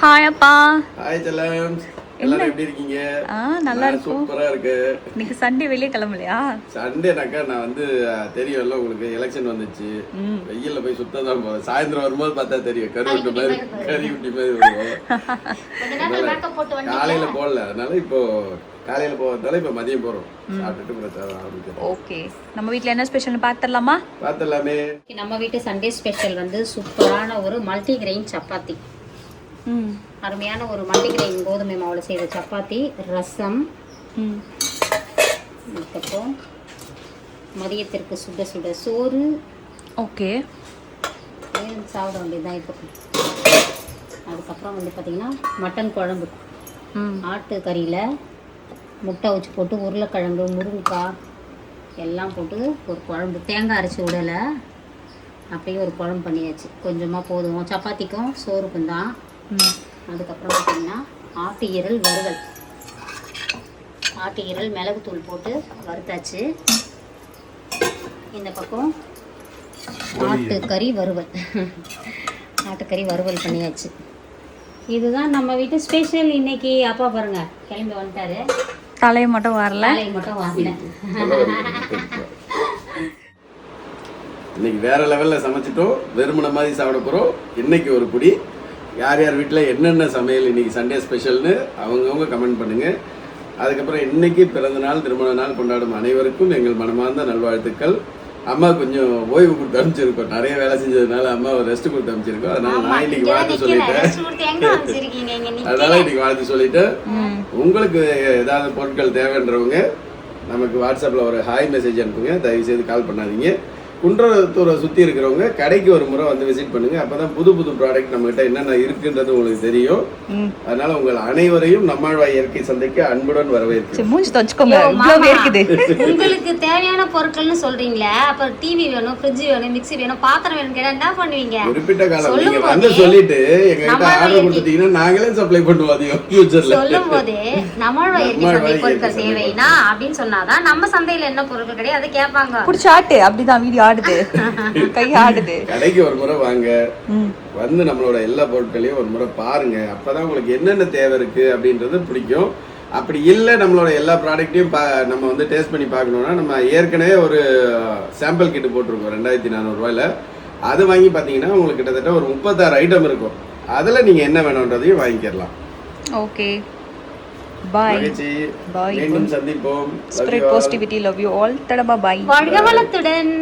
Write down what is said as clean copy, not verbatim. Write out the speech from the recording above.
Hi அப்பா. Hi செல்லம். எல்லாரும் எப்படி இருக்கீங்க? நல்லா இருக்கும். சூப்பரா இருக்கு. இன்னைக்கு சண்டே வெளியே கிளம்பலையா? சண்டேனாக்கா நான் வந்து தெரியும்ல உங்களுக்கு எலெக்ஷன் வந்துச்சு. வெயில்ல போய் சுத்த தான் போவேன். சாயந்தரம் வரும்போது பார்த்தா தெரியும் கருவுட்டி மாதிரி வருவோம். காலையில போடல, அதனால இப்போ காலையில போகிறதால இப்போ மதியம் போறோம். சாப்பிட்டுட்டு பிரச்சாரம் ஆரம்பிக்கிறோம். ஓகே, நம்ம வீட்டில் என்ன ஸ்பெஷல்னு பார்த்துடலாமா? பார்த்துடலாமே. நம்ம வீட்டு சண்டே ஸ்பெஷல் வந்து சூப்பரான ஒரு மல்டி கிரெயின் சப்பாத்தி. அருமையான ஒரு மல்டி கிரெயின் கோதுமை மாவுல செய்த சப்பாத்தி, ரசம், அதுக்கப்புறம் மதியத்திற்கு சுட சுட சோறு. ஓகே, சாப்பிட வேண்டியதுதான் இப்போ. அதுக்கப்புறம் வந்து பார்த்தீங்கன்னா மட்டன் குழம்பு, ஆட்டு கறியில் முட்டை வச்சு போட்டு உருளைக்கிழங்கு, முருங்கைக்காய் எல்லாம் போட்டு ஒரு குழம்பு. தேங்காய் அரைச்சி விடலை, அப்படியே ஒரு குழம்பு பண்ணியாச்சு. கொஞ்சமாக போதும் சப்பாத்திக்கும் சோறுக்கும் தான். அதுக்கப்புறம் பார்த்தீங்கன்னா ஆட்டு ஈரல் வறுவல். ஆட்டு ஈரல் மிளகுத்தூள் போட்டு வறுத்தாச்சு. இந்த பக்கம் ஆட்டுக்கறி வறுவல். ஆட்டுக்கறி வறுவல் பண்ணியாச்சு. இதுதான் நம்ம வீட்டு ஸ்பெஷல் இன்னைக்கு. அப்பா பாருங்க கிளம்பி வந்துட்டாரு. தலையை மட்டும் வரல. தலையை மட்டும் வரல. இன்னைக்கு வேற லெவல்ல சமைச்சிட்டோம். வெறுமன மாதிரி சாப்பிட போறோம். இன்னைக்கு ஒரு புடி. யார் யார் வீட்டில் என்னென்ன சமையல் இன்னைக்கு சண்டே ஸ்பெஷல்னு அவங்கவுங்க கமெண்ட் பண்ணுங்க. அதுக்கப்புறம் இன்னைக்கு பிறந்த நாள், திருமண நாள் கொண்டாடும் அனைவருக்கும் எங்கள் மனமார்ந்த நல்வாழ்த்துக்கள். அம்மா கொஞ்சம் ஓய்வு கொடுத்து அனுப்பிச்சிருக்கோம். நிறைய வேலை செஞ்சதுனால அம்மா ஒரு ரெஸ்ட் கொடுத்து அனுப்பிச்சிருக்கோம். அதனால நான் இன்னைக்கு வாழ்த்து சொல்லிட்டேன். அதனால இன்னைக்கு வாழ்த்து சொல்லிட்டேன். உங்களுக்கு ஏதாவது பொருட்கள் தேவைன்றவங்க நமக்கு வாட்ஸ்அப்பில் ஒரு ஹாய் மெசேஜ் அனுப்புங்க. தயவு செய்து கால் பண்ணாதீங்க. குன்றத்தூரை சுற்றி இருக்கிறவங்க கடைக்கு ஒரு முறை வந்து விசிட் பண்ணுங்க. அப்பதான் புது புது ப்ராடக்ட் நம்மகிட்ட என்னென்ன இருக்குன்றது உங்களுக்கு தெரியும். அதனால உங்கள் அனைவரையும் நம்மாழ்வாய் இயற்கை சந்தைக்கு அன்புடன் வரவேற்கிறேன். உங்களுக்கு தேவையான பொருட்கள்னு சொல்றீங்களே, அப்ப டிவி வேணும், ஃப்ரிட்ஜ் வேணும், மிக்ஸி வேணும், பாத்திரம் வேணும் கேட்டா என்ன பண்ணுவீங்க? குறிப்பிட்ட காலம் நீங்க வந்து சொல்லிட்டு எங்ககிட்ட ஆர்டர் கொடுத்தீங்கன்னா நாங்களே சப்ளை பண்ணுவோம். அதிகம் ஃபியூச்சர்ல சொல்லும் போதே நம்மாழ்வாய் இயற்கை சந்தை பொருட்கள் தேவைனா அப்படின்னு சொன்னாதான் நம்ம சந்தையில என்ன பொருட்கள் கிடையாது அதை கேட்பாங்க. புடிச்சாட்டு அப்படிதான் வீடியோ ஆடுது, கை ஆடுது. கடைக்கு ஒரு முறை வாங்க, வந்து நம்மளோட எல்லா பொருட்களையும் ஒரு முறை பாருங்க. அப்பதான் உங்களுக்கு என்னென்ன தேவை இருக்கு அப்படின்றது பிடிக்கும். அப்படி இல்லை நம்மளோட எல்லா ப்ராடக்ட்டையும் நம்ம வந்து டேஸ்ட் பண்ணி பார்க்கணும்னா நம்ம ஏற்கனவே ஒரு சாம்பிள் கிட்டு போட்டிருக்கோம் 2400 ரூபாயில. அது வாங்கி பார்த்தீங்கன்னா உங்களுக்கு கிட்டத்தட்ட ஒரு 36 ஐட்டம் இருக்கும். அதில் நீங்கள் என்ன வேணுன்றதையும் வாங்கிக்கலாம். Okay, bye. மீண்டும் சந்திப்போம். Spread positivity. Love you all. தடபா பாய். வாழ்க வளத்துடன்.